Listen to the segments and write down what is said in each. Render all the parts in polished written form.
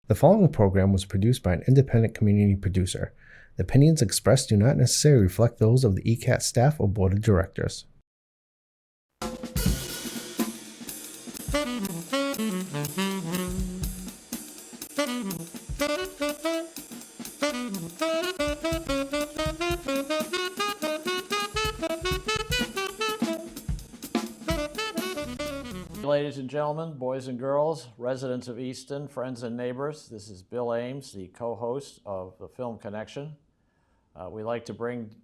The following program was produced by an independent community producer. The opinions expressed do not necessarily reflect those of the ECAT staff or board of directors. Ladies and gentlemen, boys and girls, residents of Easton, friends and neighbors, this is Bill Ames, the co-host of the Film Connection. We like to bring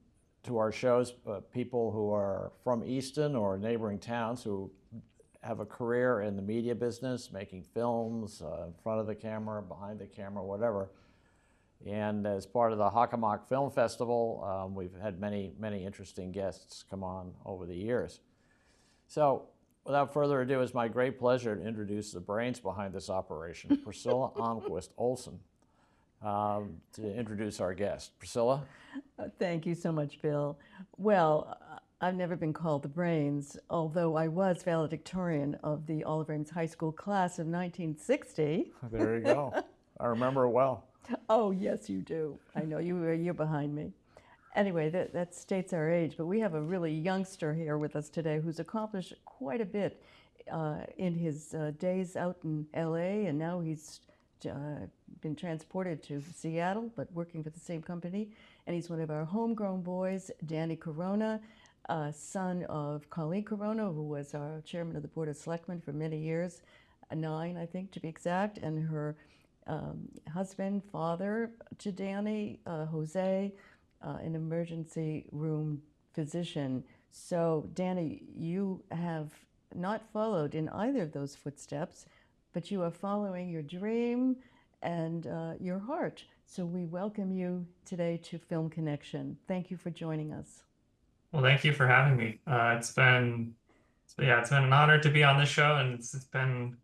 to our shows people who are from Easton or neighboring towns who have a career in the media business, making films in front of the camera, behind the camera, whatever. And as part of the Hockomock Film Festival, we've had many interesting guests come on over the years. So, without further ado, it's my great pleasure to introduce the brains behind this operation, Priscilla Almquist-Olsen, to introduce our guest. Priscilla? Thank you so much, Bill. Well, I've never been called the brains, although I was valedictorian of the Oliver Ames High School class of 1960. There you go. I remember it well. Oh, yes, you do. I know you're behind me. Anyway, that states our age, but we have a really youngster here with us today who's accomplished quite a bit in his days out in LA, and now he's been transported to Seattle, but working for the same company. And he's one of our homegrown boys, Danny Corona, son of Colleen Corona, who was our chairman of the Board of Selectmen for many years, 9, I think, to be exact, and her husband, father to Danny, Jose, an emergency room physician. So, Danny, you have not followed in either of those footsteps, but you are following your dream and your heart. So we welcome you today to Film Connection. Thank you for joining us. Well, thank you for having me. It's been an honor to be on this show, and it's been,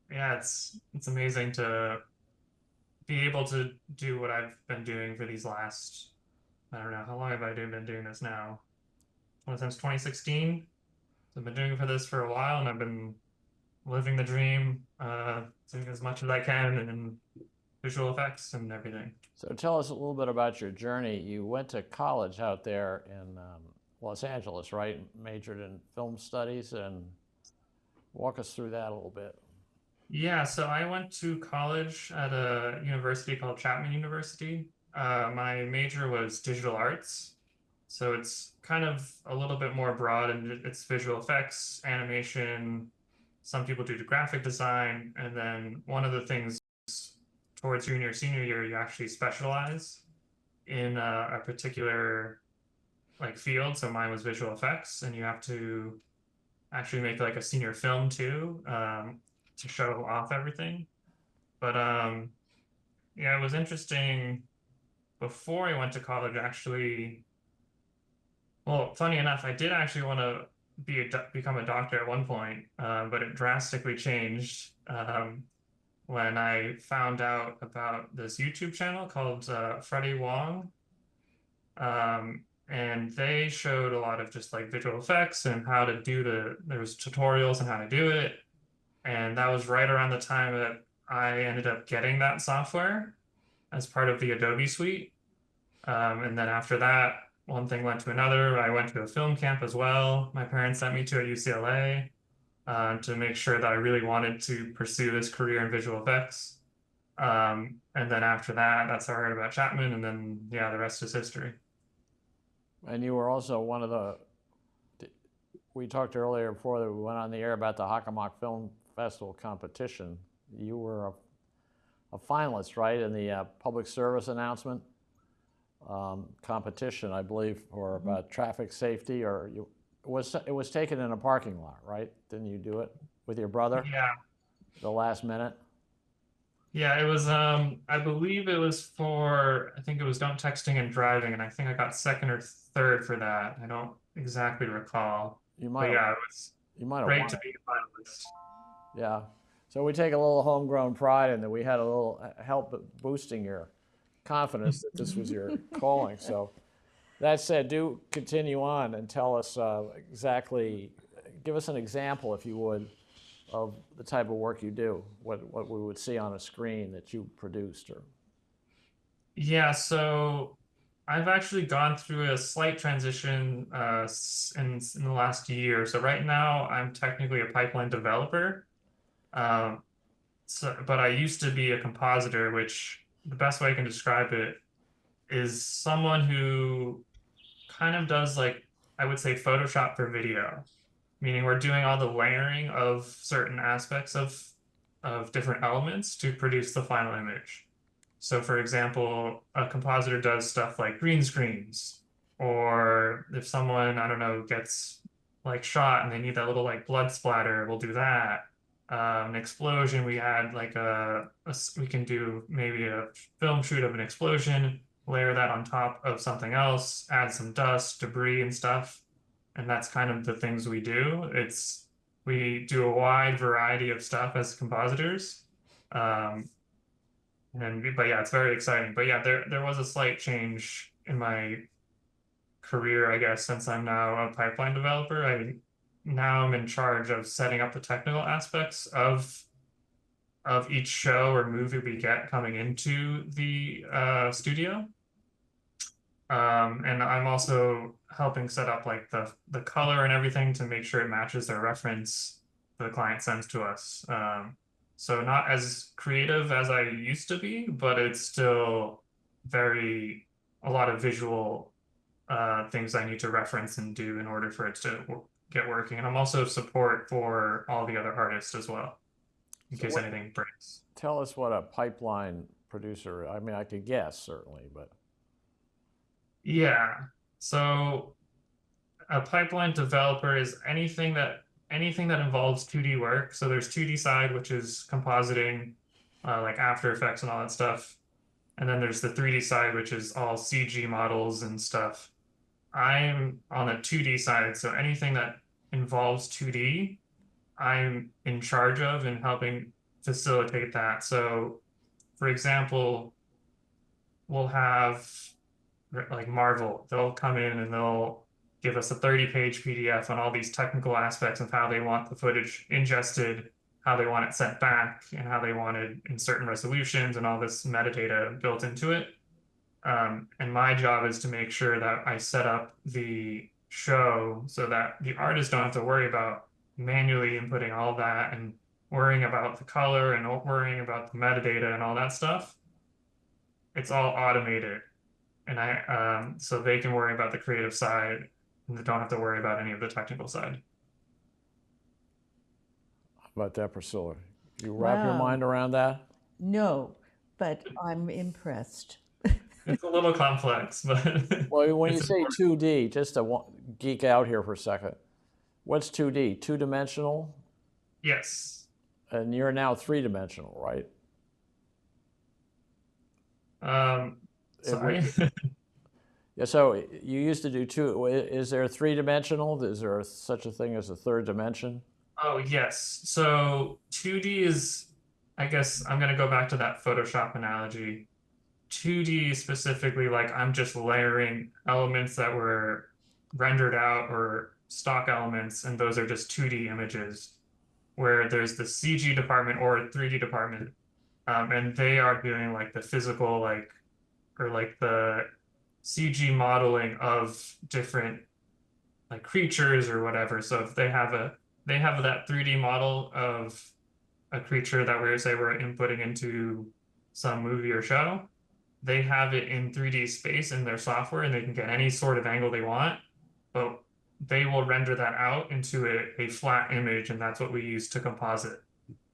it's amazing to be able to do what I've been doing for these last, I don't know, how long have I been doing this now? Since 2016. So I've been doing for a while, and I've been living the dream, doing as much as I can in visual effects and everything. So tell us a little bit about your journey. You went to college out there in Los Angeles, right? Majored in film studies, and walk us through that a little bit. Yeah, so I went to college at a university called Chapman University. My major was digital arts. So it's kind of a little bit more broad, and it's visual effects, animation. Some people do graphic design. And then one of the things towards junior, senior year, you actually specialize in a particular field. So mine was visual effects, and you have to actually make a senior film too, to show off everything. But yeah, it was interesting. Before I went to college, actually, well, funny enough, I did actually want to become a doctor at one point, but it drastically changed when I found out about this YouTube channel called Freddie Wong. And they showed a lot of just visual effects and how to there was tutorials on how to do it. And that was right around the time that I ended up getting that software as part of the Adobe suite. And then after that, one thing led to another. I went to a film camp as well. My parents sent me to at UCLA to make sure that I really wanted to pursue this career in visual effects. And then after that, that's how I heard about Chapman. And then, yeah, the rest is history. And you were also one of we talked earlier before that we went on the air about the Hockomock Film Festival competition. You were a finalist, right, in the public service announcement competition, I believe, for about traffic safety, or it was taken in a parking lot, right? Didn't you do it with your brother? Yeah. The last minute? Yeah, it was, I believe it was I think it was don't texting and driving, and I think I got second or third for that. I don't exactly recall. But yeah, it was great to be a finalist. Yeah. So we take a little homegrown pride in that we had a little help boosting your confidence that this was your calling. So that said, do continue on and tell us exactly, give us an example, if you would, of the type of work you do, what we would see on a screen that you produced? Or Yeah, so I've actually gone through a slight transition in the last year. So right now I'm technically a pipeline developer. Um, but I used to be a compositor, which the best way I can describe it is someone who kind of does like, I would say Photoshop for video, meaning we're doing all the layering of certain aspects of different elements to produce the final image. So for example, a compositor does stuff like green screens, or if someone, I don't know, gets like shot and they need that little like blood splatter, we'll do that. An explosion, we had like we can do maybe a film shoot of an explosion, layer that on top of something else, add some dust, debris and stuff. And that's kind of the things we do. We do a wide variety of stuff as compositors. Um, but yeah, it's very exciting. But yeah, there was a slight change in my career, I guess, since I'm now a pipeline developer. Now I'm in charge of setting up the technical aspects of each show or movie we get coming into the studio. And I'm also helping set up like the color and everything to make sure it matches the reference the client sends to us. So not as creative as I used to be, but it's still a lot of visual things I need to reference and do in order for it to get working. And I'm also support for all the other artists as well, in so case anything breaks. tell us what a pipeline producer, I mean, I could guess certainly, but Yeah. So a pipeline developer is anything that involves 2D work. So there's 2D side, which is compositing, like After Effects and all that stuff. And then there's the 3D side, which is all CG models and stuff. I'm on the 2D side, so anything that involves 2D, I'm in charge of and helping facilitate that. So, for example, we'll have like Marvel, they'll come in and they'll give us a 30-page PDF on all these technical aspects of how they want the footage ingested, how they want it sent back, and how they want it in certain resolutions and all this metadata built into it. And my job is to make sure that I set up the show so that the artists don't have to worry about manually inputting all that and worrying about the color and worrying about the metadata and all that stuff. It's all automated and so they can worry about the creative side and they don't have to worry about any of the technical side. how about that, Priscilla? You wrap your Wow. mind around that? No, but I'm impressed. It's a little complex, but Well, when you it's say important. 2D, just to geek out here for a second, what's 2D? Two-dimensional? Yes. And you're now three-dimensional, right? Sorry. Yeah, so you used to do two. Is there three-dimensional? Is there such a thing as a third dimension? Oh, yes. So 2D is, I guess I'm going to go back to that Photoshop analogy. 2D specifically, like I'm just layering elements that were rendered out or stock elements, and those are just 2D images, where there's the CG department or 3D department, and they are doing like the physical, like, or like the CG modeling of different like creatures or whatever. So if they have that 3D model of a creature that we're inputting into some movie or show, they have it in 3D space in their software and they can get any sort of angle they want, but they will render that out into a flat image, and that's what we use to composite.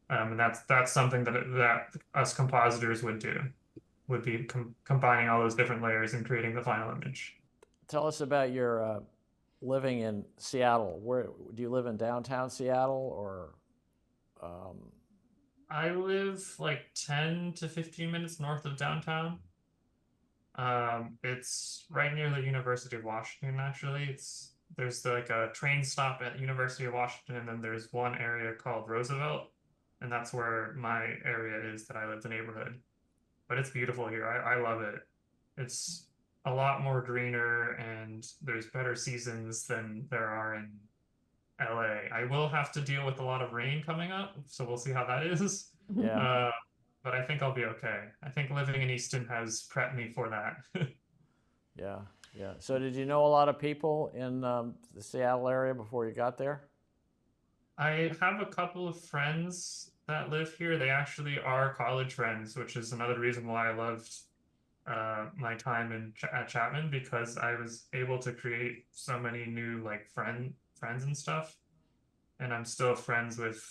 And that's something that us compositors would do, would be combining all those different layers and creating the final image. Tell us about your living in Seattle. Where do you live in downtown Seattle or? I live like 10 to 15 minutes north of downtown. It's right near the University of Washington, actually. There's like a train stop at University of Washington, and then there's one area called Roosevelt, and that's where my area is that I live the neighborhood. But it's beautiful here. I love it. It's a lot more greener, and there's better seasons than there are in LA. I will have to deal with a lot of rain coming up, so we'll see how that is. Yeah, Uh, but I think I'll be okay. I think living in Easton has prepped me for that. yeah, yeah. So did you know a lot of people in the Seattle area before you got there? I have a couple of friends that live here. They actually are college friends, which is another reason why I loved my time at Chapman because I was able to create so many new like friends and stuff, and I'm still friends with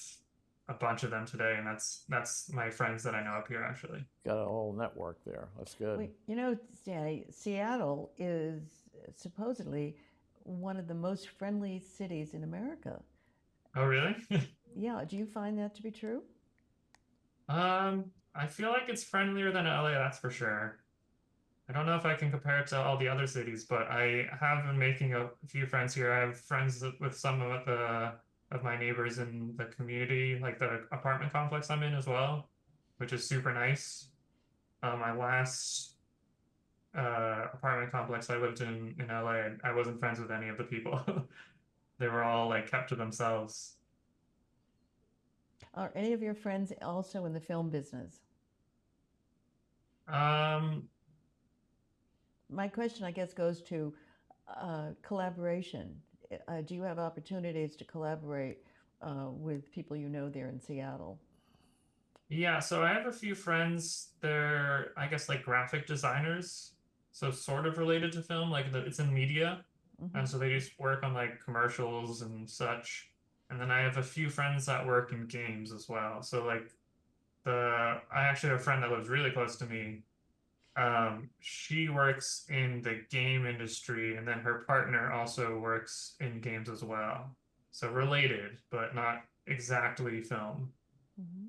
a bunch of them today, and that's my friends that I know up here actually. Got a whole network there. That's good. Well, you know, Danny, Seattle is supposedly one of the most friendly cities in America. Oh, really? Yeah, do you find that to be true? I feel like it's friendlier than LA, that's for sure. I don't know if I can compare it to all the other cities, but I have been making a few friends here. I have friends with some of my neighbors in the community, like the apartment complex I'm in as well, which is super nice. My last apartment complex I lived in LA, I wasn't friends with any of the people. They were all like kept to themselves. Are any of your friends also in the film business? Um, My question, I guess, goes to collaboration. Do you have opportunities to collaborate with people you know there in Seattle? yeah, so I have a few friends. They're, I guess, like graphic designers, so sort of related to film, like it's in media. And Hmm. so they just work on like commercials and such. And then I have a few friends that work in games as well. So like I actually have a friend that lives really close to me. She works in the game industry, and then her partner also works in games as well. So related, but not exactly film. Hmm.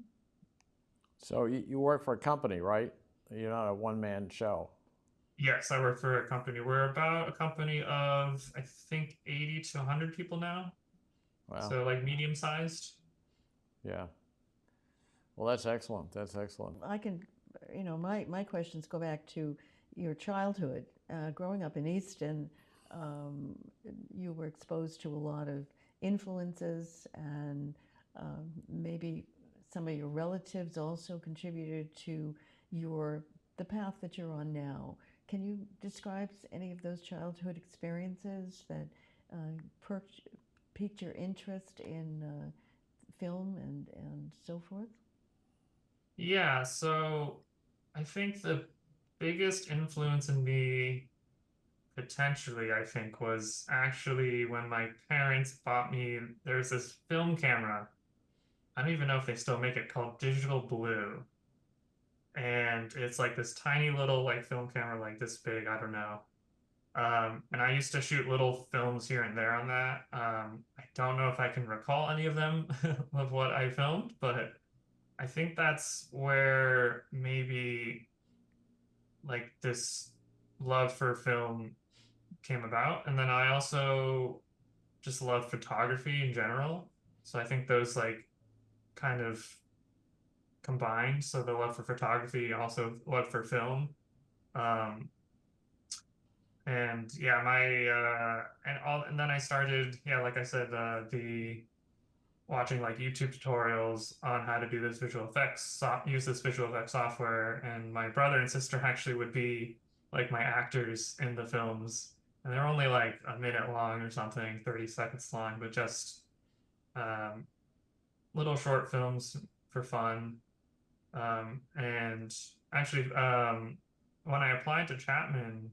So you work for a company, right? You're not a one-man show. Yes, I work for a company. We're about a company of, I think, 80 to 100 people now. Wow. So like medium sized. Yeah. Well, that's excellent. That's excellent. I can, my questions go back to your childhood. Growing up in Easton, um, you were exposed to a lot of influences, and maybe some of your relatives also contributed to your the path that you're on now. Can you describe any of those childhood experiences that perked, piqued your interest in film and so forth? Yeah, so I think the biggest influence in me potentially, I think, was actually when my parents bought me, there's this film camera. I don't even know if they still make it called Digital Blue. And it's like this tiny little like film camera like this big, I don't know. And I used to shoot little films here and there on that. I don't know if I can recall any of them of what I filmed, but I think that's where maybe like this love for film came about. And then I also just love photography in general. So I think those like kind of combined. So the love for photography, also love for film. Um, and yeah, and then I started, yeah, like I said, the watching like YouTube tutorials on how to do this use this visual effects software. And my brother and sister actually would be like my actors in the films. And they're only like a minute long or something, 30 seconds long, but just um, little short films for fun. And actually, when I applied to Chapman,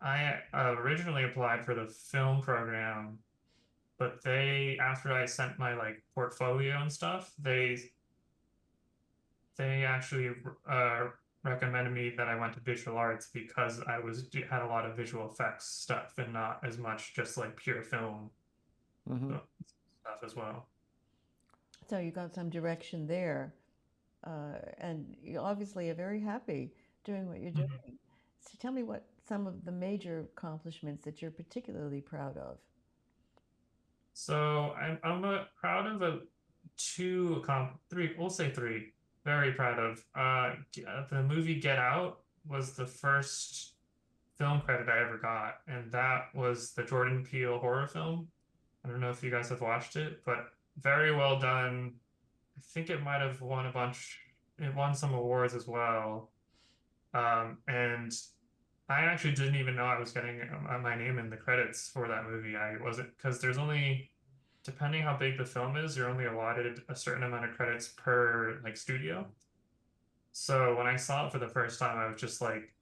I originally applied for the film program, but after I sent my like portfolio and stuff, they actually uh, recommended me that I went to visual arts because had a lot of visual effects stuff and not as much just like pure film Hmm. stuff as well. So you got some direction there, and you obviously are very happy doing what you're Mhm. doing. So tell me what some of the major accomplishments that you're particularly proud of. So I'm proud of three, we'll say three. Very proud of. The movie Get Out was the first film credit I ever got, and that was the Jordan Peele horror film. I don't know if you guys have watched it, but very well done. I think it might have won a bunch. It won some awards as well. And I actually didn't even know I was getting my name in the credits for that movie. I wasn't, because there's only, depending how big the film is, you're only allotted a certain amount of credits per like studio. So when I saw it for the first time, I was just like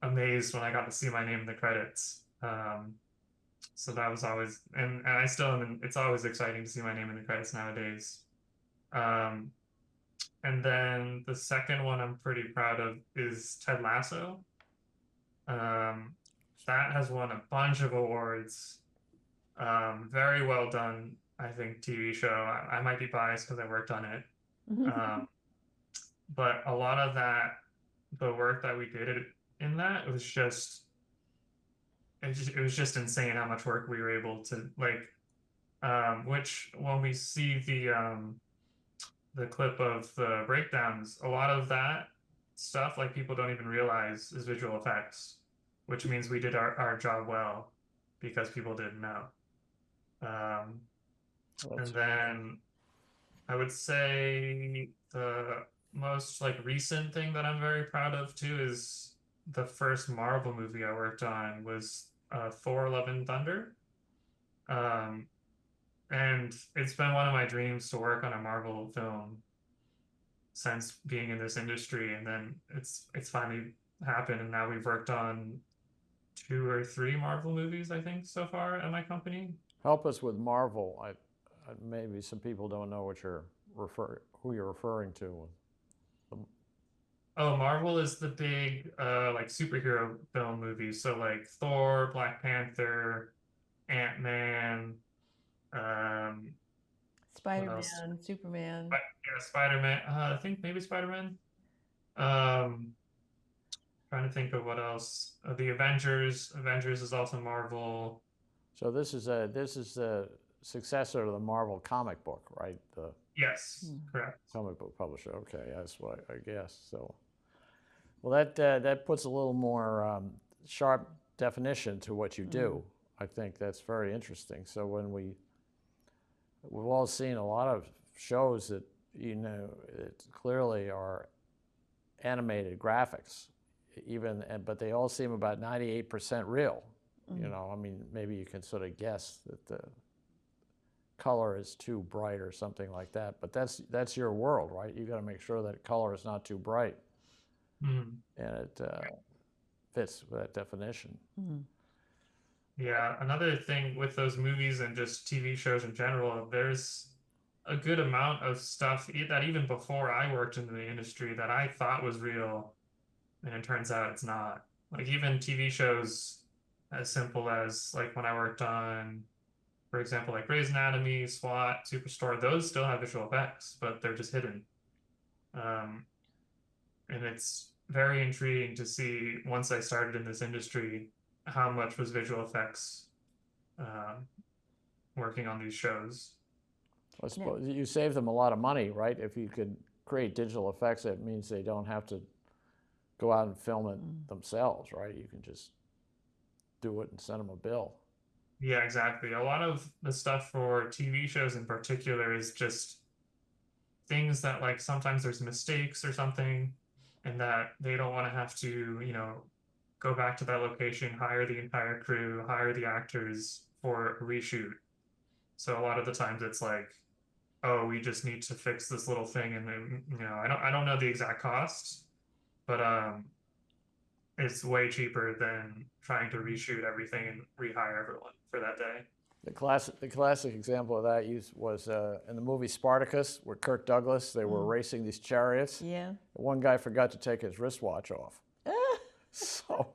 amazed when I got to see my name in the credits. So that was always, and I still am, it's always exciting to see my name in the credits nowadays. Um, and then the second one I'm pretty proud of is Ted Lasso. Um, that has won a bunch of awards. Very well done, I think, TV show. I might be biased because I worked on it. Um, but a lot of that, the work that we did in that, it was just insane how much work we were able to like, which when we see the clip of the breakdowns, a lot of that stuff, like people don't even realize is visual effects, which means we did our job well because people didn't know. And then I would say the most like recent thing that I'm very proud of too is the first Marvel movie I worked on was Thor: Love and Thunder. Um, and it's been one of my dreams to work on a Marvel film since being in this industry, and then it's finally happened, and now we've worked on 2 or 3 Marvel movies, I think, so far at my company. Help us with Marvel. Maybe some people don't know who you're referring to. Oh, Marvel is the big like superhero film movies. So like Thor, Black Panther, Ant-Man, um, what else? Spider-Man, Superman. Yeah, Spider-Man. I think maybe Spider-Man. Um, trying to think of what else. The Avengers. Avengers is also Marvel. So this is the successor to the Marvel comic book, right? The Yes, correct. comic book publisher. Okay, that's what I guess. So, well, that puts a little more sharp definition to what you do. I think that's very interesting. So when we've all seen a lot of shows that it clearly are animated graphics, but they all seem about 98% real. I mean, maybe you can sort of guess that the color is too bright or something like that, but that's your world, right? You got to make sure that color is not too bright, and it fits with that definition. Yeah, another thing with those movies and just TV shows in general, there's a good amount of stuff that even before I worked in the industry that I thought was real, and it turns out it's not. Like even TV shows as simple as like when I worked on, for example, like Grey's Anatomy, SWAT, Superstore, those still have visual effects, but they're just hidden. Um, and it's very intriguing to see once I started in this industry how much was visual effects working on these shows. I suppose you save them a lot of money, right? If you could create digital effects, that means they don't have to go out and film it themselves, right? You can just do it and send them a bill. Yeah, exactly. A lot of the stuff for TV shows in particular is just things that like sometimes there's mistakes or something, and that they don't want to have to, go back to that location, hire the entire crew, hire the actors for a reshoot. So a lot of the times it's like, oh, we just need to fix this little thing, and then, I don't know the exact costs, but it's way cheaper than trying to reshoot everything and rehire everyone for that day. The classic example of that was in the movie Spartacus, where Kirk Douglas, they were racing these chariots. Yeah. One guy forgot to take his wristwatch off. So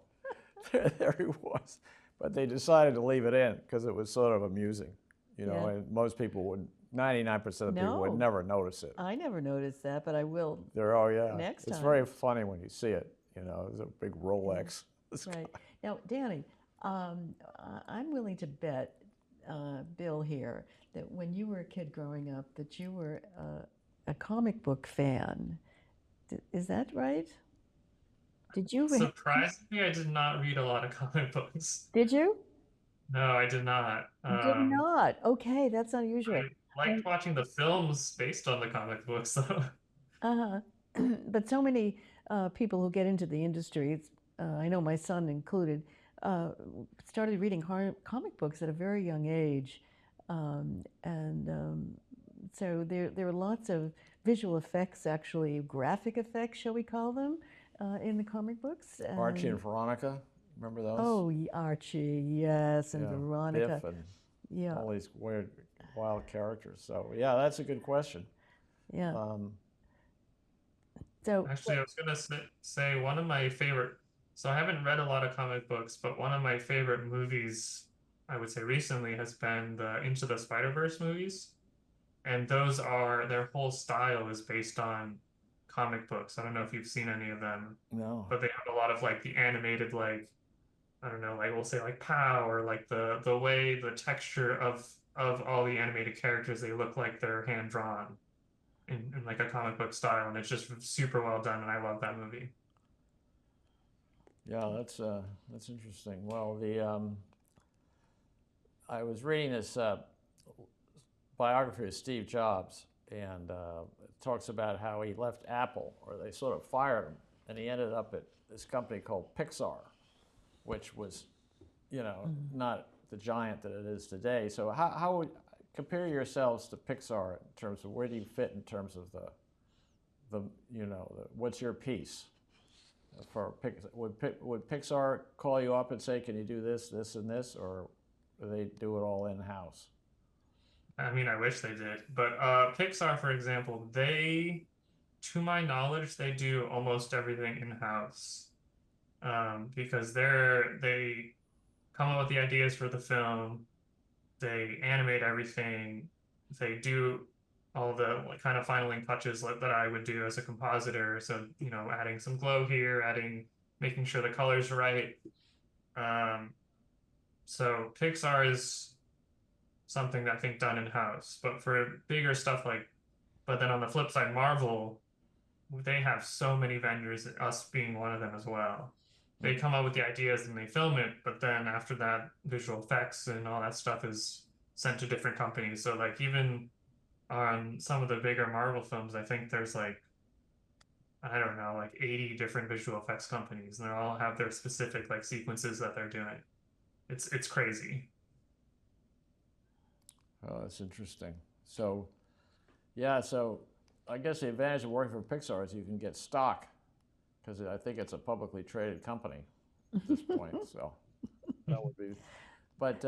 there he was. But they decided to leave it in because it was sort of amusing, and most people would, 99% of people would never notice it. I never noticed that, but I will next time. It's very funny when you see it, it's a big Rolex. Right. Now, Danny, I'm willing to bet, Bill here, that when you were a kid growing up, that you were a comic book fan. Is that right? Did you? Surprisingly, I did not read a lot of comic books. Did you? No, I did not. You did not. Okay, that's I unusual. liked watching the films based on the comic books, though. Uh-huh. But so many people who get into the industry, I know my son included, started reading comic books at a very young age. And so there are lots of visual effects, actually, graphic effects, shall we call them, in the comic books. Archie And and Veronica, remember those? oh, Archie, yes, and Yeah, Veronica. Biff and Yeah, all these weird, wild characters. So yeah, that's a good question. yeah. Um, So, Actually, I was gonna say one of my favorite. So I haven't read a lot of comic books, but one of my favorite movies, I would say recently, has been the Into the Spider-Verse movies. And those are their whole style is based on comic books. I don't know if you've seen any of them, no. but they have a lot of like the animated like I don't know, like we'll say like POW or like the way the texture of all the animated characters, they look like they're hand drawn in like a comic book style, and it's just super well done, and I love that movie. Yeah, that's interesting. Well, the I was reading this biography of Steve Jobs, and it talks about how he left Apple, or they sort of fired him, and he ended up at this company called Pixar, which was, not the giant that it is today. So how would compare yourselves to Pixar in terms of where do you fit in terms of what's your piece for Pixar? Would Pixar call you up and say, can you do this, this, and this, or do they do it all in house? I mean, I wish they did, but Pixar, for example, to my knowledge, they do almost everything in-house, because they come up with the ideas for the film, they animate everything, they do all the like, kind of finaling touches that I would do as a compositor. So, adding some glow here, making sure the color's right. Um, so Pixar is something that I think done in-house. But for bigger stuff but then on the flip side, Marvel, they have so many vendors, us being one of them as well. They come up with the ideas and they film it, but then after that, visual effects and all that stuff is sent to different companies. So like even on some of the bigger Marvel films, I think there's like, I don't know, like 80 different visual effects companies, and they all have their specific like sequences that they're doing. It's crazy. Oh, that's interesting. So, yeah, so I guess the advantage of working for Pixar is you can get stock because I think it's a publicly traded company at this point. So that would be. But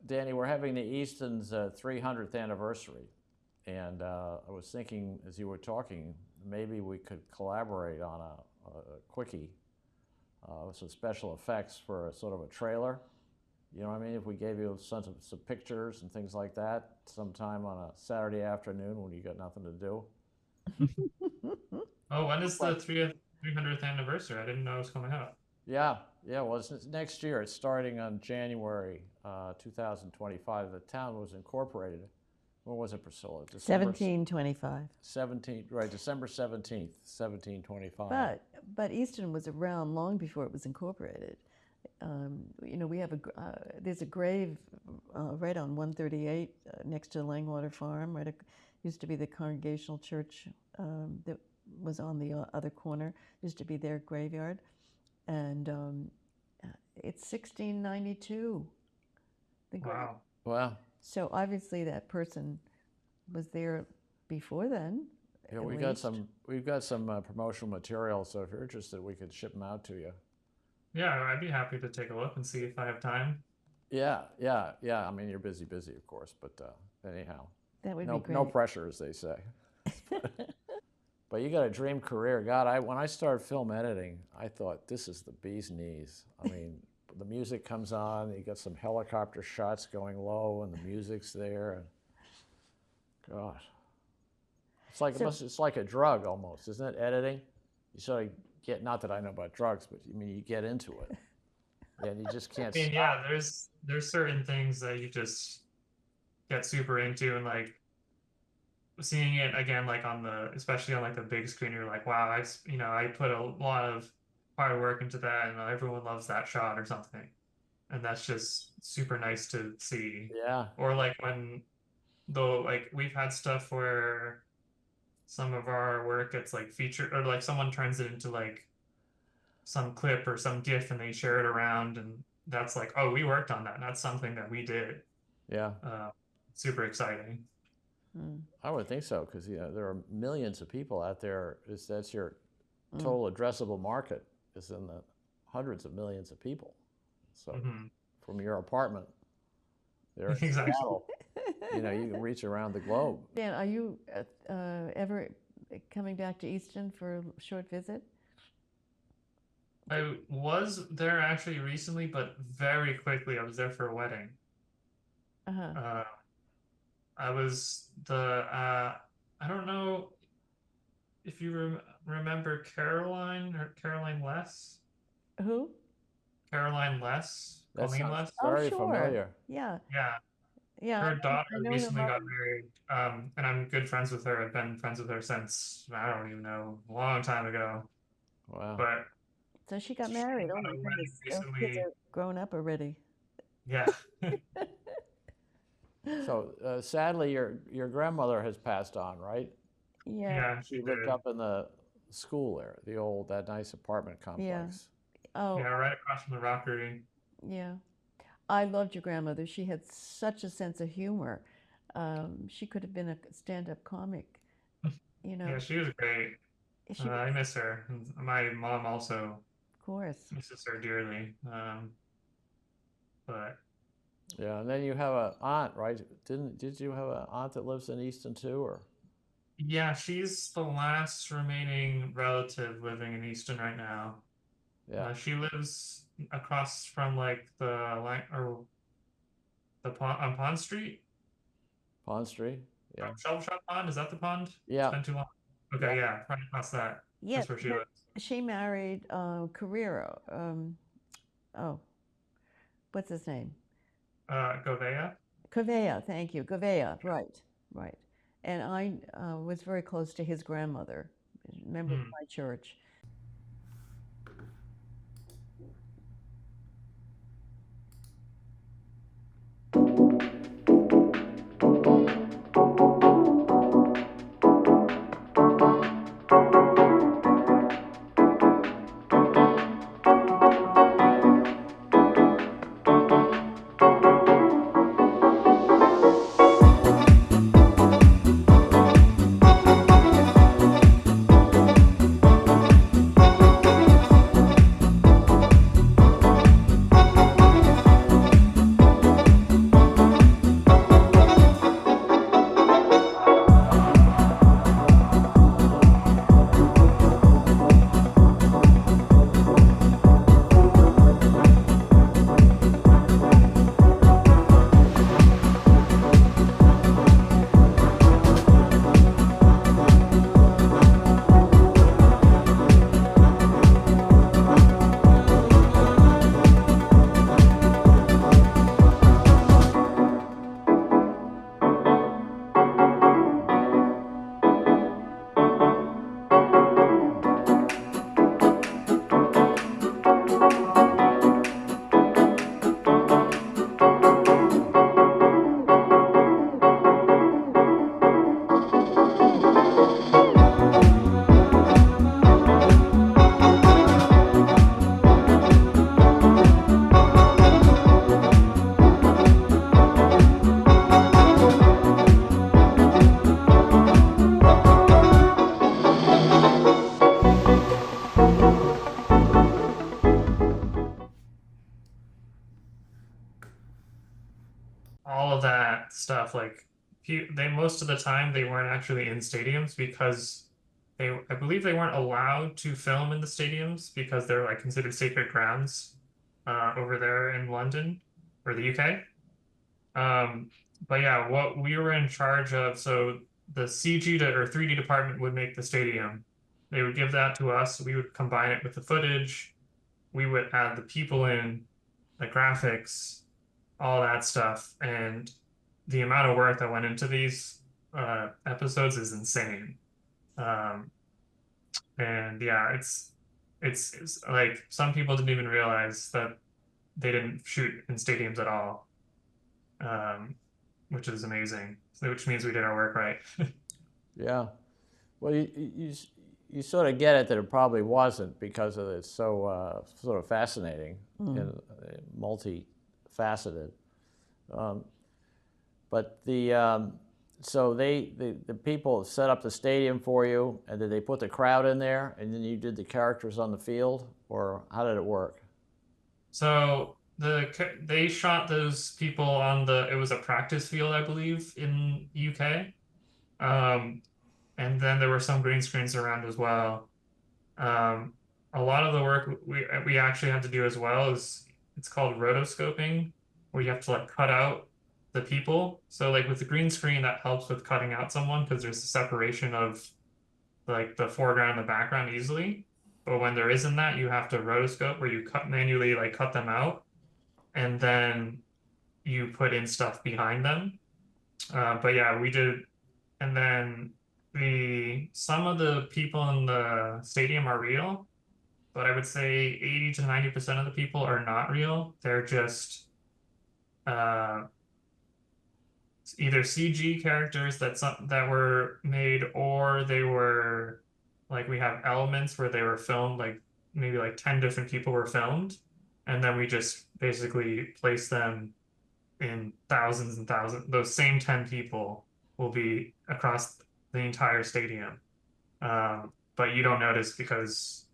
Danny, we're having the Easton's 300th anniversary, and I was thinking as you were talking, maybe we could collaborate on a quickie with some special effects for a sort of a trailer. You know what I mean? If we gave you some pictures and things like that sometime on a Saturday afternoon when you got nothing to do. Oh, when is the 300th anniversary? I didn't know it was coming out. Yeah, yeah. Well, it's next year. It's starting on January 2025. The town was incorporated. When was it, Priscilla? December 1725. 17th, right? December 17th, 1725. But Easton was around long before it was incorporated. We have there's a grave right on 138 next to Langwater Farm. Right, used to be the Congregational Church that was on the other corner. Used to be their graveyard, and it's 1692. The grave. Wow. Wow. So obviously that person was there before then. Yeah, we've got some promotional material. So if you're interested, we could ship them out to you. Yeah, I'd be happy to take a look and see if I have time. Yeah, yeah, yeah. I mean, you're busy, of course, but anyhow, That would be great. no pressure, as they say. But you got a dream career. God, when I started film editing, I thought this is the bee's knees. I mean, the music comes on, you got some helicopter shots going low, and the music's there. And gosh, it's like a drug almost, isn't it? Editing, you sort of get, not that I know about drugs, but I mean, you get into it, and you just can't I mean, stop. yeah, there's certain things that you just get super into, and like seeing it again, like especially on like the big screen, you're like, wow, I put a lot of hard work into that, and everyone loves that shot or something. and that's just super nice to see. Yeah, Or like when though like we've had stuff where some of our work gets like featured or like someone turns it into like some clip or some GIF and they share it around and that's like, oh, we worked on that. And that's something that we did. yeah. Uh, Super exciting. Mm, I would think so because there are millions of people out there. That's your mm. total addressable market is in the hundreds of millions of people. So Hmm. from your apartment there in Exactly. Seattle, you can reach around the globe. Dan, are you ever coming back to Easton for a short visit? I was there actually recently, but very quickly. I was there for a wedding. Uh-huh. Uh, I was I don't know if you remember Caroline or Caroline Less, Who? Caroline Less, That Colleen sounds Less. Oh, very sure. familiar. Yeah. Yeah, Yeah, her I daughter know her recently got mother. married, and I'm good friends with her. I've been friends with her since I don't even know, a long time ago. Wow. But So she got she married. Oh had my a wedding goodness. Those kids recently. are grown up already. Yeah, So sadly, your grandmother has passed on, right? Yeah, yeah, she She lived did. up in the school there, that nice apartment yeah. complex. Oh, Yeah, right across from the Rockery. yeah. I loved your grandmother. She had such a sense of humor. She could have been a stand-up comic, you know. Yeah, she was great. She was, I miss her. And my mom also of course. misses her dearly. But Yeah, and then you have an aunt, right? Did you have an aunt that lives in Easton too, or? yeah, she's the last remaining relative living in Easton right now. Yeah, She lives across from like the line or the pond on Pond Street. Pond Street. Yeah, Shell Shop Pond, is that the pond? It's yeah, been too long. yeah. Okay, yeah, right across that. Yeah, That's where she lives. she married Carrero. Oh, what's his name? Govea. Covea, thank you. Covea, right, right. And I was very close to his grandmother, a member of Hmm. my church. All of that stuff, like they most of the time they weren't actually in stadiums because I believe they weren't allowed to film in the stadiums because they're like considered sacred grounds over there in London or the UK. Um, but yeah, what we were in charge of, so the CG or 3D department would make the stadium. They would give that to us. We would combine it with the footage. We would add the people in, the graphics, all that stuff. And the amount of work that went into these episodes is insane. Um, and yeah, it's like some people didn't even realize that they didn't shoot in stadiums at all, which is amazing. So, which means we did our work right. Yeah. Well, you sort of get it that it probably wasn't because of it's so sort of fascinating and multifaceted. But so the people set up the stadium for you, and did they put the crowd in there, and then you did the characters on the field, or how did it work? So they shot those people on it was a practice field, I believe, in UK. Um, and then there were some green screens around as well. Um, a lot of the work we actually had to do as well is it's called rotoscoping, where you have to like cut out the people. So like with the green screen, that helps with cutting out someone because there's a separation of like the foreground and the background easily. But when there isn't that, you have to rotoscope where you manually like cut them out and then you put in stuff behind them. But yeah, we did, and then some of the people in the stadium are real, but I would say 80 to 90% of the people are not real. They're just uh, either CG characters that were made, or they were like we have elements where they were filmed, like maybe like 10 different people were filmed, and then we just basically place them in thousands and thousands. Those same 10 people will be across the entire stadium. But you don't notice because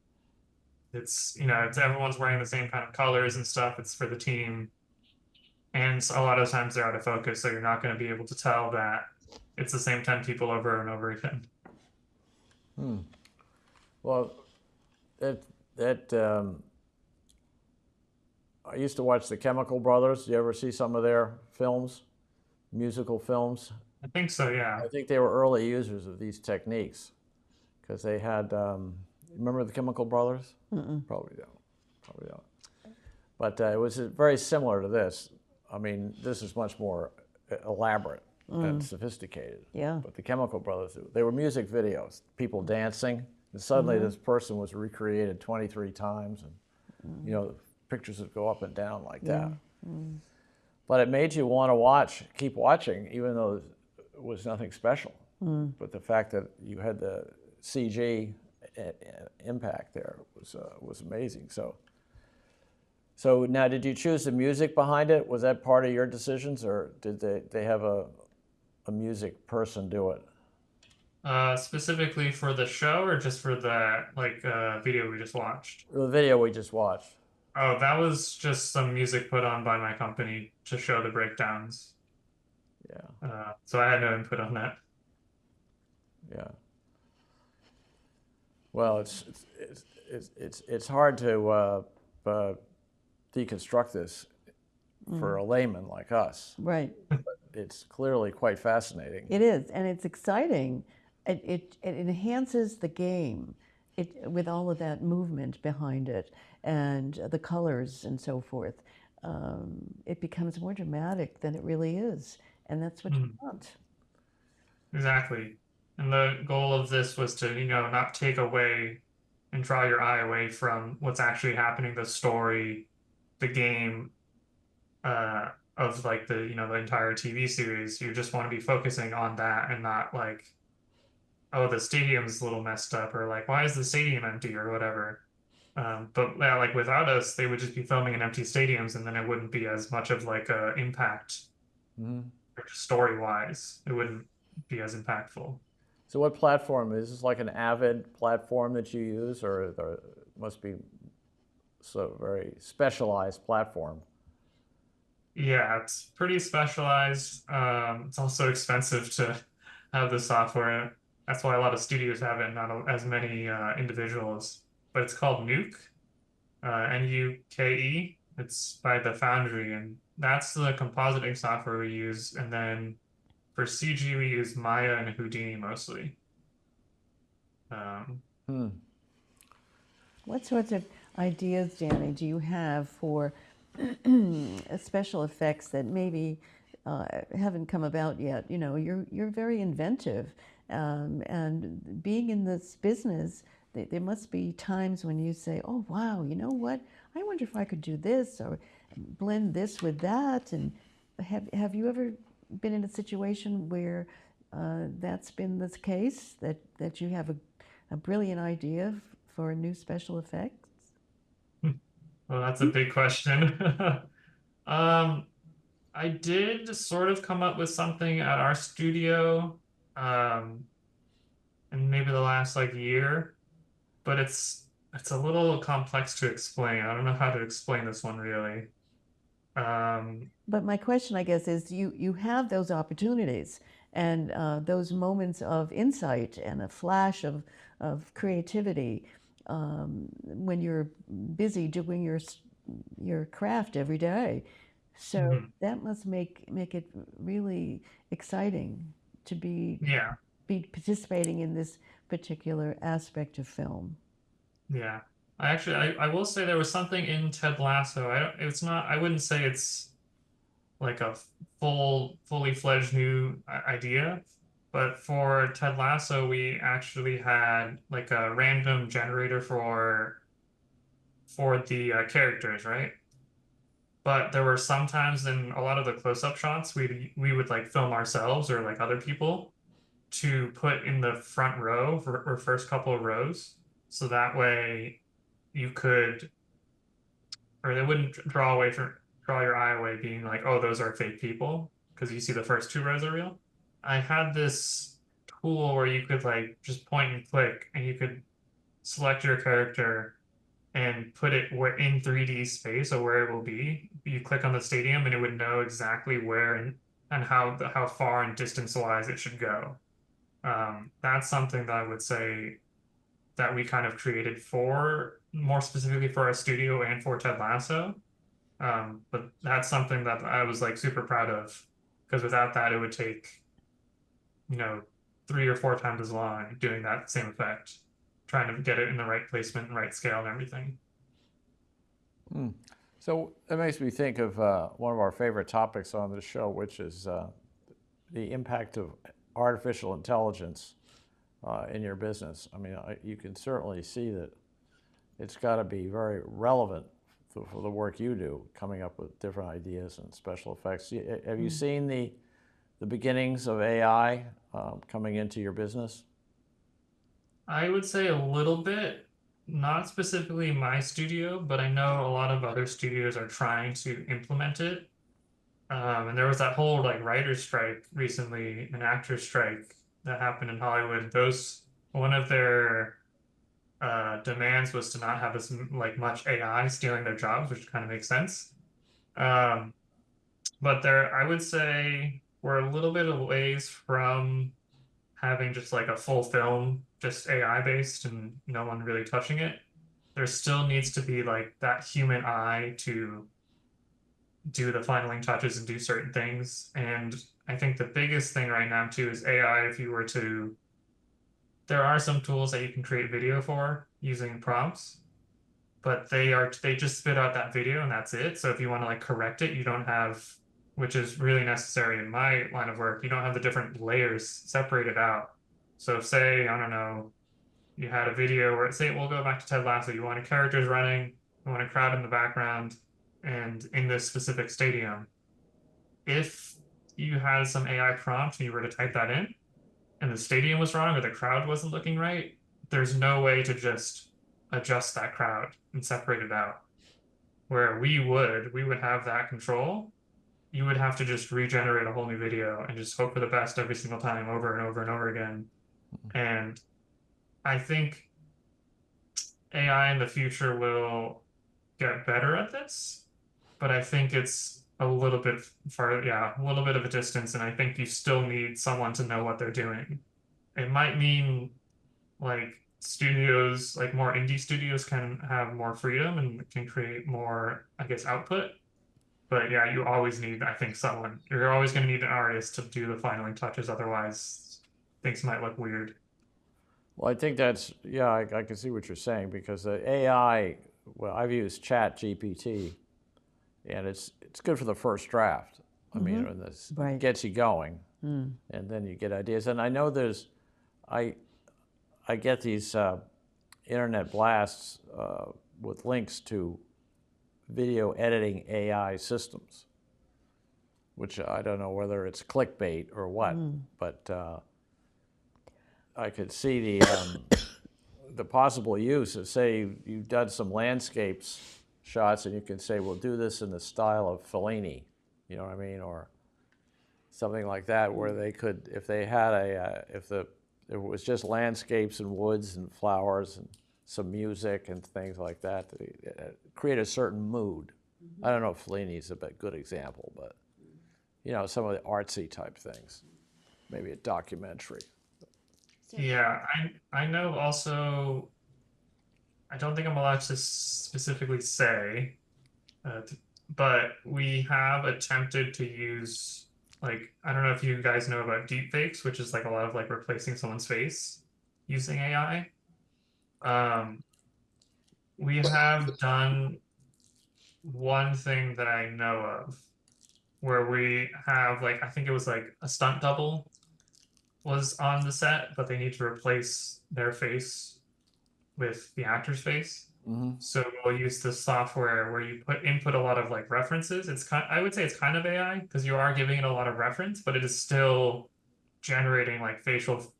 it's everyone's wearing the same kind of colors and stuff. It's for the team. And a lot of times they're out of focus, so you're not going to be able to tell that it's the same 10 people over and over again. Well, I used to watch the Chemical Brothers. Did you ever see some of their films, musical films? I think so, yeah. I think they were early users of these techniques because they had, remember the Chemical Brothers? Probably don't. Probably don't. But it was very similar to this. I mean, this is much more elaborate and sophisticated. Yeah. But the Chemical Brothers, they were music videos, people dancing, and suddenly this person was recreated 23 times, and the pictures would go up and down like that. But it made you want to keep watching, even though it was nothing special. But the fact that you had the CG impact there was amazing. So now, did you choose the music behind it? Was that part of your decisions, or did they have a music person do it? Specifically for the show or just for the video we just watched? The video we just watched. Oh, that was just some music put on by my company to show the breakdowns. Yeah. So I had no input on that. Yeah. Well, it's hard to deconstruct this for a layman like us. Right. But it's clearly quite fascinating. It is, and it's exciting. It enhances the game with all of that movement behind it and the colors and so forth. It becomes more dramatic than it really is, and that's what you want. Exactly. And the goal of this was to, not take away and draw your eye away from what's actually happening, the story, the game, of like the entire TV series. You just want to be focusing on that and not like, oh, the stadium's a little messed up, or like, why is the stadium empty, or whatever. But yeah, like without us, they would just be filming in empty stadiums, and then it wouldn't be as much of like a impact, story wise. It wouldn't be as impactful. So what platform is this? Like an Avid platform that you use, or it must be so very specialized platform? Yeah, it's pretty specialized. It's also expensive to have the software. That's why a lot of studios have it, not as many individuals. But it's called Nuke, Nuke. It's by the Foundry, and that's the compositing software we use. And then for CG, we use Maya and Houdini mostly. What sorts of ideas, Danny, do you have for special effects that maybe haven't come about yet? You're very inventive, and being in this business, there must be times when you say, oh, wow, you know what? I wonder if I could do this or blend this with that. And have you ever been in a situation where that's been the case, that you have a brilliant idea for a new special effects? Well, that's a big question. Um, I did sort of come up with something at our studio, um, in maybe the last like year, but it's a little complex to explain. I don't know how to explain this one really. Um, But my question, I guess, is you have those opportunities and those moments of insight and a flash of creativity when you're busy doing your craft every day. So mhm. that must make it really exciting to Yeah, be participating in this particular aspect of film. yeah. I will say there was something in Ted Lasso. It's not, I wouldn't say it's like a fully fledged new idea. But for Ted Lasso, we actually had like a random generator for the characters, right? But there were some times in a lot of the close-up shots we would like film ourselves or like other people to put in the front row or first couple of rows, so that way you could or they wouldn't draw your eye away being like, oh, those are fake people because you see the first two rows are real. I had this tool where you could like just point and click and you could select your character and put it in 3D space or where it will be. You click on the stadium and it would know exactly where and how far and distance wise it should go. That's something that I would say that we kind of created for more specifically for our studio and for Ted Lasso. But that's something that I was like super proud of because without that, it would take, you know, 3 or 4 times as long doing that same effect, trying to get it in the right placement and right scale and everything. So it makes me think of one of our favorite topics on this show, which is the impact of artificial intelligence in your business. I mean, you can certainly see that it's got to be very relevant for the work you do, coming up with different ideas and special effects. Have you seen the beginnings of AI coming into your business? I would say a little bit, not specifically my studio, but I know a lot of other studios are trying to implement it. And there was that whole like writer's strike recently, an actor's strike that happened in Hollywood. One of their demands was to not have as like much AI stealing their jobs, which kind of makes sense. Um, but I would say we're a little bit of ways from having just like a full film, just AI based and no one really touching it. There still needs to be like that human eye to do the finaling touches and do certain things. And I think the biggest thing right now too is AI. If you were to, there are some tools that you can create video for using prompts, but they just spit out that video and that's it. So if you want to like correct it, you don't have, which is really necessary in my line of work, you don't have the different layers separated out. So if say, I don't know, you had a video where say we'll go back to Ted Lasso, you want a characters running, you want a crowd in the background, and in this specific stadium. If you had some AI prompt and you were to type that in, and the stadium was wrong or the crowd wasn't looking right, there's no way to just adjust that crowd and separate it out. Where we would have that control. You would have to just regenerate a whole new video and just hope for the best every single time over and over and over again. And I think AI in the future will get better at this, but I think it's a little bit yeah, a little bit of a distance, and I think you still need someone to know what they're doing. It might mean like studios, like more indie studios can have more freedom and can create more, I guess, output. But yeah, you always need, I think, you're always going to need an artist to do the finaling touches. Otherwise, things might look weird. Well, I think yeah, I can see what you're saying because the AI, well, I've used Chat GPT and it's good for the first draft. I mean, when this Right. gets you going and then you get ideas. And I know I get these internet blasts with links to video editing AI systems, which I don't know whether it's clickbait or what, but I could see the possible use of, say, you've done some landscapes shots, and you can say, "We'll do this in the style of Fellini," you know what I mean, or something like that, where they could, if they had if it was just landscapes and woods and flowers and some music and things like that, create a certain mood. I don't know if Fellini's a good example, but some of the artsy type things, maybe a documentary. Yeah, I know also, I don't think I'm allowed to specifically say, but we have attempted to use, like, I don't know if you guys know about deepfakes, which is like a lot of like replacing someone's face using AI. We have done one thing that I know of where we have, like, I think it was like a stunt double was on the set, but they need to replace their face with the actor's face. So we'll use this software where you input a lot of like references. I would say it's kind of AI because you are giving it a lot of reference, but it is still generating like facial,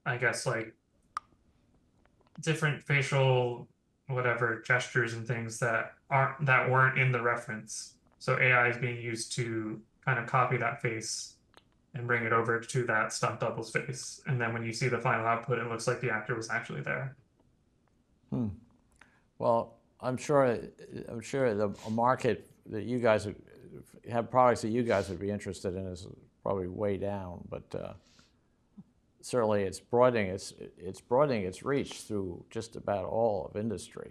I guess, like different facial whatever gestures and things that weren't in the reference. So AI is being used to kind of copy that face and bring it over to that stunt double's face. And then when you see the final output, it looks like the actor was actually there. Well, I'm sure the market that you guys have products that you guys would be interested in is probably way down, but certainly it's broadening its reach through just about all of industry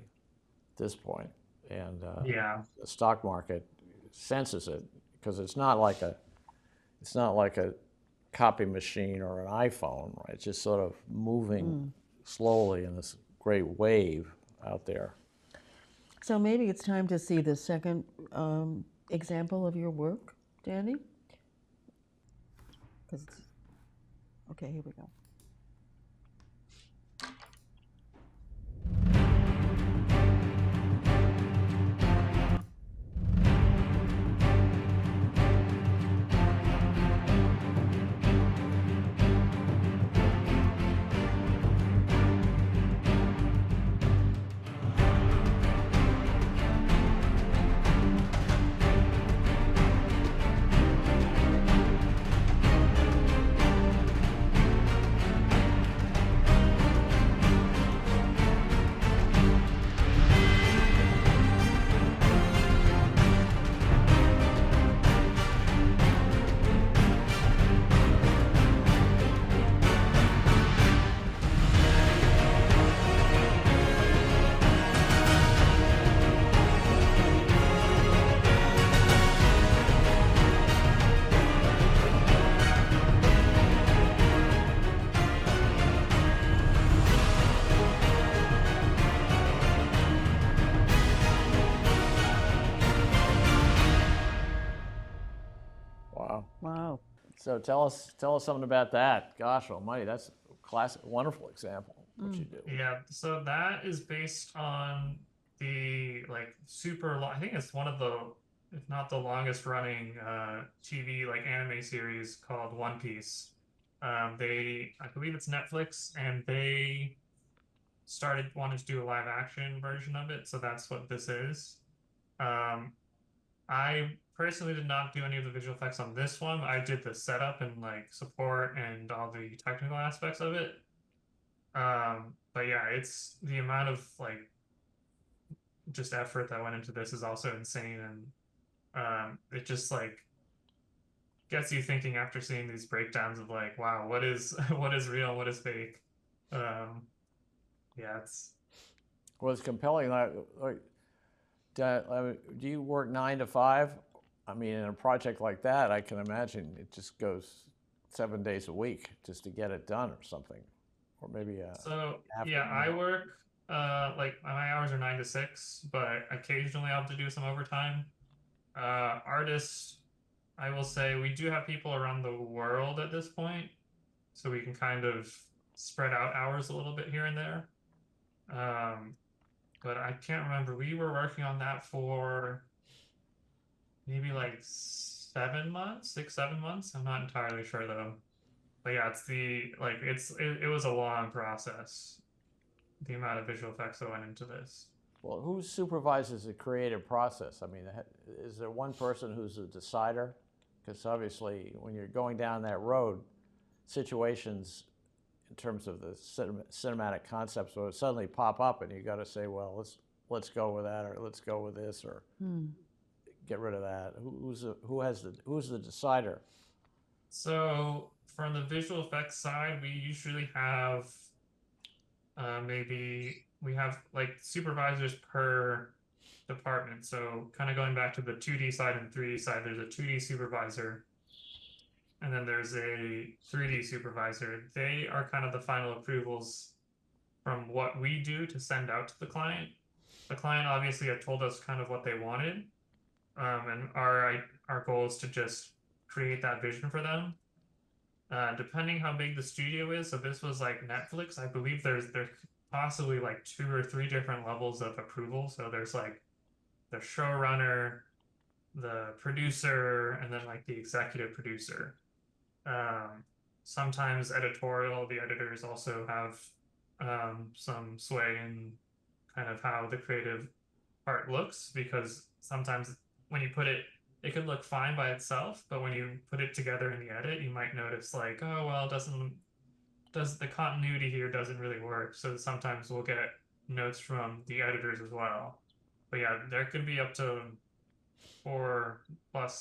at this point, and Yeah. the stock market senses it because it's not like a copy machine or an iPhone, right? It's just sort of moving slowly in this great wave out there. So maybe it's time to see the second example of your work, Danny? Okay, here we go. Wow. So tell us something about that. Gosh almighty, that's a classic, wonderful example of what you do. Yeah, so that is based on the like super long, I think it's one of the, if not the longest running TV like anime series called One Piece. I believe it's Netflix, and they wanted to do a live action version of it, so that's what this is. I personally did not do any of the visual effects on this one. I did the setup and like support and all the technical aspects of it. But yeah, it's the amount of like just effort that went into this is also insane, and it just like gets you thinking after seeing these breakdowns of like, wow, what is what is real, what is fake. Yeah, it's Well, it's compelling. Do you work 9 to 5? I mean, in a project like that, I can imagine it just goes 7 days a week just to get it done or something, or maybe so yeah, I work like my hours are 9 to 6, but occasionally I'll have to do some overtime. Artists, I will say we do have people around the world at this point, so we can kind of spread out hours a little bit here and there. But I can't remember. We were working on that for maybe like 7 months, 6, 7 months. I'm not entirely sure though. But yeah, it was a long process, the amount of visual effects that went into this. Well, who supervises the creative process? I mean, is there one person who's a decider? Because obviously, when you're going down that road, situations in terms of the cinematic concepts will suddenly pop up, and you got to say, well, let's go with that, or let's go with this, or get rid of that. Who's the decider? So from the visual effects side, we usually have maybe we have like supervisors per department. So kind of going back to the 2D side and 3D side, there's a 2D supervisor and then there's a 3D supervisor. They are kind of the final approvals from what we do to send out to the client. The client obviously had told us kind of what they wanted, and our goal is to just create that vision for them. Depending how big the studio is, so this was like Netflix, I believe there's possibly like 2 or 3 different levels of approval. So there's like the showrunner, the producer, and then like the executive producer. Um, Sometimes editorial, the editors also have some sway in kind of how the creative part looks, because sometimes when you put it, it could look fine by itself, but when you put it together in the edit, you might notice like, oh, well, does the continuity here doesn't really work. So sometimes we'll get notes from the editors as well. But yeah, there could be up to 4+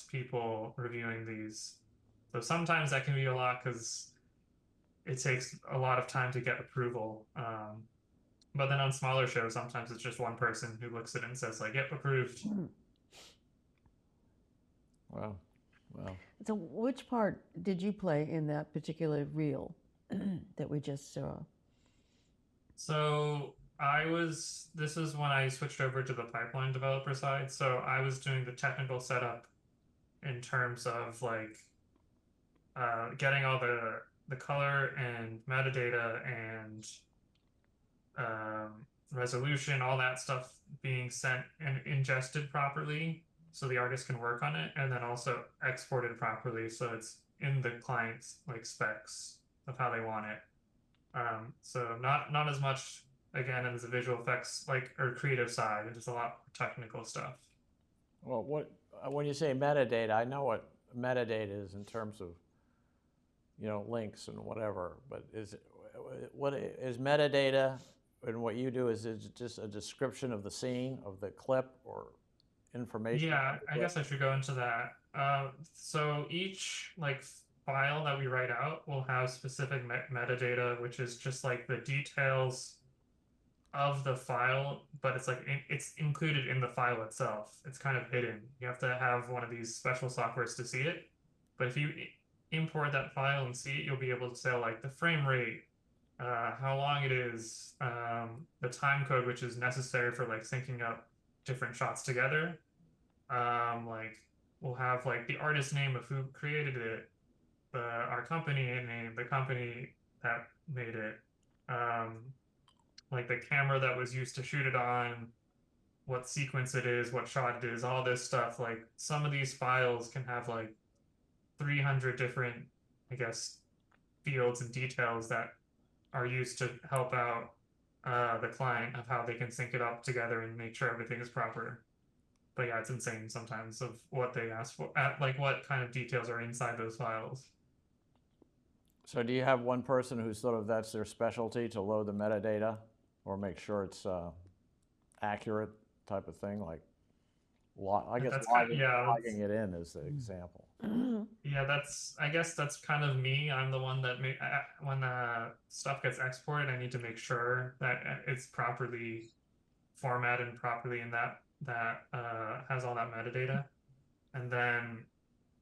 people reviewing these. So sometimes that can be a lot because it takes a lot of time to get approval. But then on smaller shows, sometimes it's just one person who looks at it and says like, "Yep, approved." Well, well. So which part did you play in that particular reel that we just saw? So this is when I switched over to the pipeline developer side. So I was doing the technical setup in terms of like getting all the color and metadata and resolution, all that stuff being sent and ingested properly so the artist can work on it, and then also exported properly so it's in the client's like specs of how they want it. So not as much again as the visual effects like or creative side. It's just a lot technical stuff. Well, when you say metadata, I know what metadata is in terms of, links and whatever. But what is metadata? And what you do is it just a description of the scene, of the clip, or information? Yeah, I guess I should go into that. So each like file that we write out will have specific metadata, which is just like the details of the file, but it's like it's included in the file itself. It's kind of hidden. You have to have one of these special softwares to see it. But if you import that file and see it, you'll be able to tell like the frame rate, how long it is, the time code, which is necessary for like syncing up different shots together. Like we'll have like the artist name of who created it, our company name, the company that made it, like the camera that was used to shoot it on, what sequence it is, what shot it is, all this stuff. Like some of these files can have like 300 different, I guess, fields and details that are used to help out the client of how they can sync it up together and make sure everything is proper. But yeah, it's insane sometimes of what they ask for, like what kind of details are inside those files. So do you have one person who's that's their specialty to load the metadata or make sure it's accurate type of thing? Like, I guess logging it in is the example. Yeah, I guess that's kind of me. I'm the one that when stuff gets exported, I need to make sure that it's properly formatted properly and that has all that metadata. And then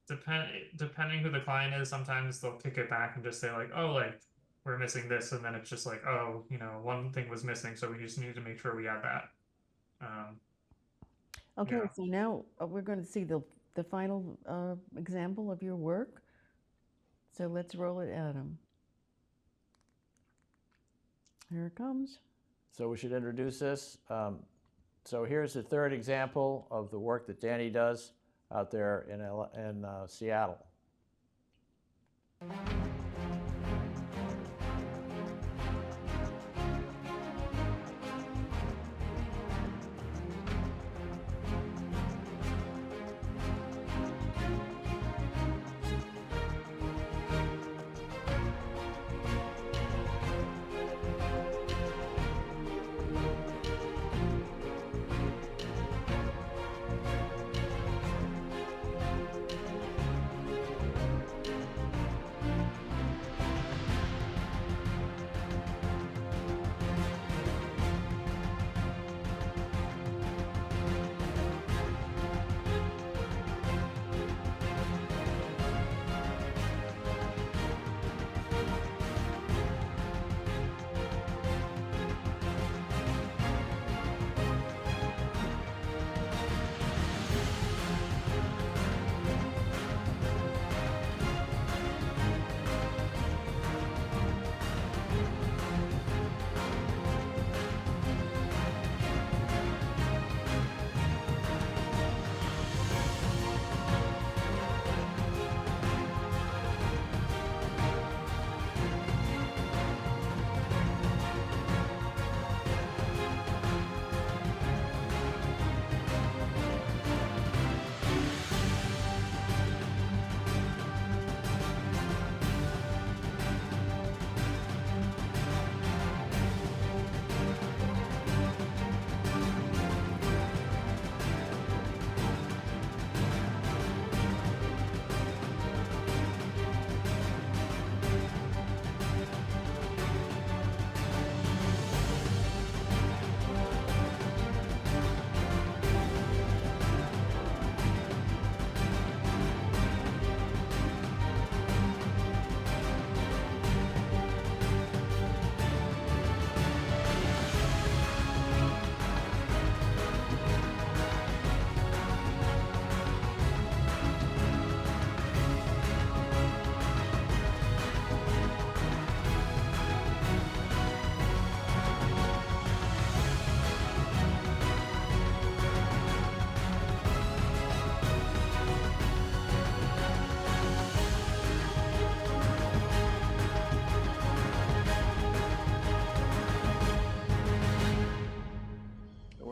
depending who the client is, sometimes they'll kick it back and just say like, oh, like we're missing this, and then it's just like, oh, one thing was missing, so we just need to make sure we add that. Okay, Yeah. so now we're going to see the final example of your work. So let's roll it, Adam. Here it comes. So we should introduce this. So here's the third example of the work that Danny does out there in Seattle.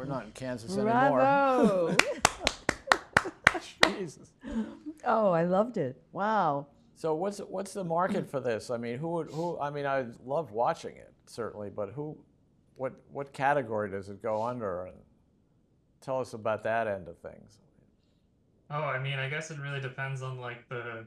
We're not in Kansas anymore. Bravo! Jesus. Oh, I loved it. Wow. So what's the market for this? I mean, I mean, I loved watching it certainly, but what category does it go under? And tell us about that end of things. Oh, I mean, I guess it really depends on like the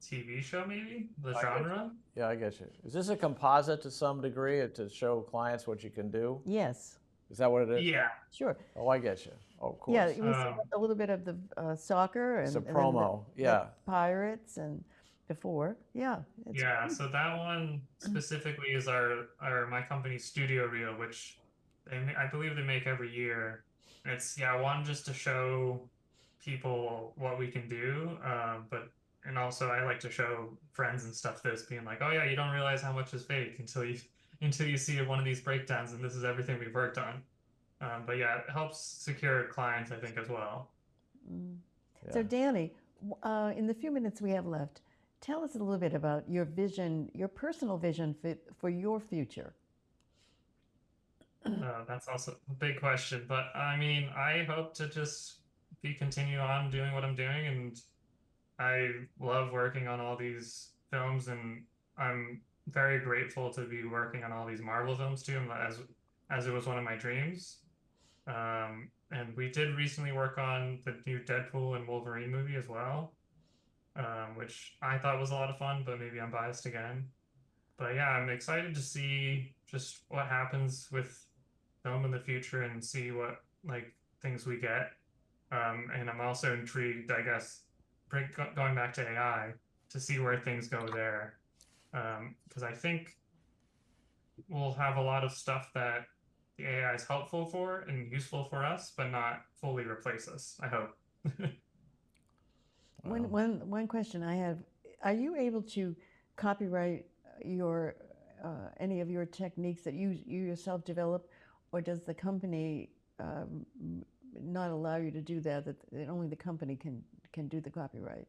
TV show, maybe the genre. Yeah, I get you. Is this a composite to some degree to show clients what you can do? Yes. Is that what it is? Yeah. Sure. Oh, I get you. Oh, of course. Yeah, it was a little bit of the soccer and, It's a and then promo. the Yeah. Pirates and before. Yeah. Yeah, so that one specifically is my company's studio reel, which I believe they make every year. It's one just to show people what we can do, and also I like to show friends and stuff this, being like, oh yeah, you don't realize how much is fake until you see one of these breakdowns, and this is everything we've worked on. But yeah, it helps secure clients, I think, as well. So Yeah. Danny, in the few minutes we have left, tell us a little bit about your vision, your personal vision for your future. That's also a big question, but I mean, I hope to just continue on doing what I'm doing, and I love working on all these films, and I'm very grateful to be working on all these Marvel films too, as it was one of my dreams. And we did recently work on the new Deadpool and Wolverine movie as well, which I thought was a lot of fun, but maybe I'm biased again. But yeah, I'm excited to see just what happens with film in the future and see what like things we get. And I'm also intrigued, I guess, going back to AI, to see where things go there. Because I think we'll have a lot of stuff that the AI is helpful for and useful for us, but not fully replace us, I hope. One question I have, are you able to copyright your any of your techniques that you yourself develop, or does the company not allow you to do that? That only the company can do the copyright.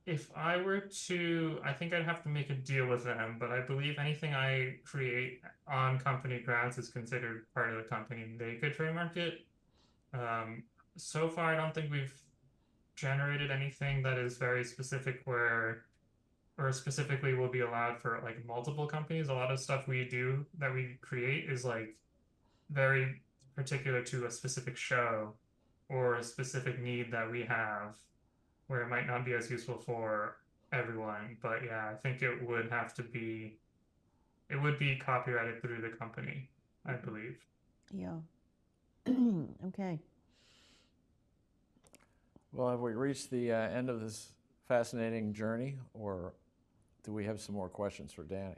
If I were to, I think I'd have to make a deal with them, but I believe anything I create on company grounds is considered part of the company and they could trademark it. So far, I don't think we've generated anything that is very specific where, or specifically will be allowed for like multiple companies. A lot of stuff we do that we create is like very particular to a specific show or a specific need that we have, where it might not be as useful for everyone. But yeah, I think it would have to be, it would be copyrighted through the company, I believe. Yeah. Okay. Well, have we reached the end of this fascinating journey, or do we have some more questions for Danny?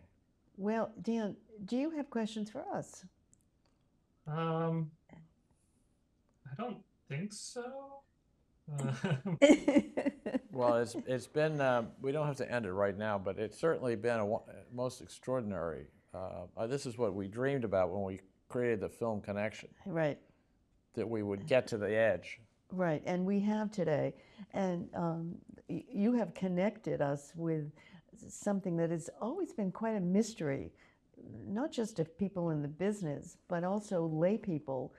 Well, Dan, do you have questions for us? I don't think so. Well, it's been, we don't have to end it right now, but it's certainly been a most extraordinary. This is what we dreamed about when we created the Film Connection, Right. that we would get to the edge. Right, and we have today. And you have connected us with something that has always been quite a mystery, not just of people in the business, but also lay people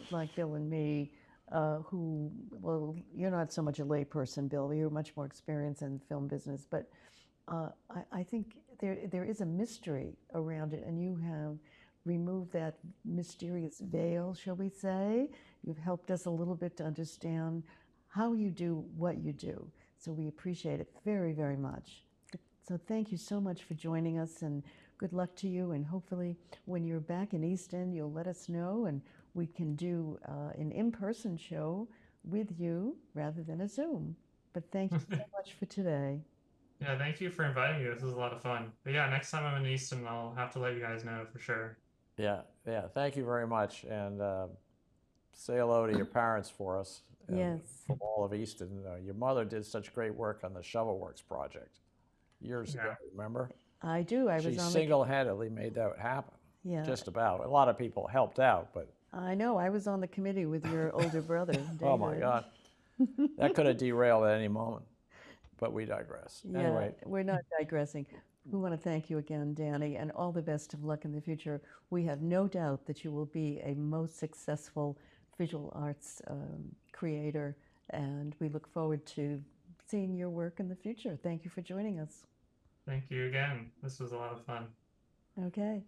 like Bill and me, who, well, you're not so much a lay person, Bill, you're much more experienced in the film business, but I think there is a mystery around it, and you have removed that mysterious veil, shall we say. You've helped us a little bit to understand how you do what you do. So we appreciate it very, very much. So thank you so much for joining us, and good luck to you. And hopefully when you're back in Easton, you'll let us know, and we can do an in-person show with you rather than a Zoom. But thank you so much for today. Yeah, thank you for inviting me. This was a lot of fun. But yeah, next time I'm in Easton, I'll have to let you guys know for sure. Yeah, yeah. Thank you very much, and say hello to your parents for us. Yes. From all of Easton. Your mother did such great work on the Shovelworks project years ago. Remember? I do. I was She on single-handedly made that happen. Yeah. Just about. A lot of people helped out, but I know. I was on the committee with your older brother, David. oh my God, that could have derailed at any moment. But we digress. Yeah, Anyway, we're not digressing. We want to thank you again, Danny, and all the best of luck in the future. We have no doubt that you will be a most successful visual arts creator, and we look forward to seeing your work in the future. Thank you for joining us. Thank you again. This was a lot of fun. Okay.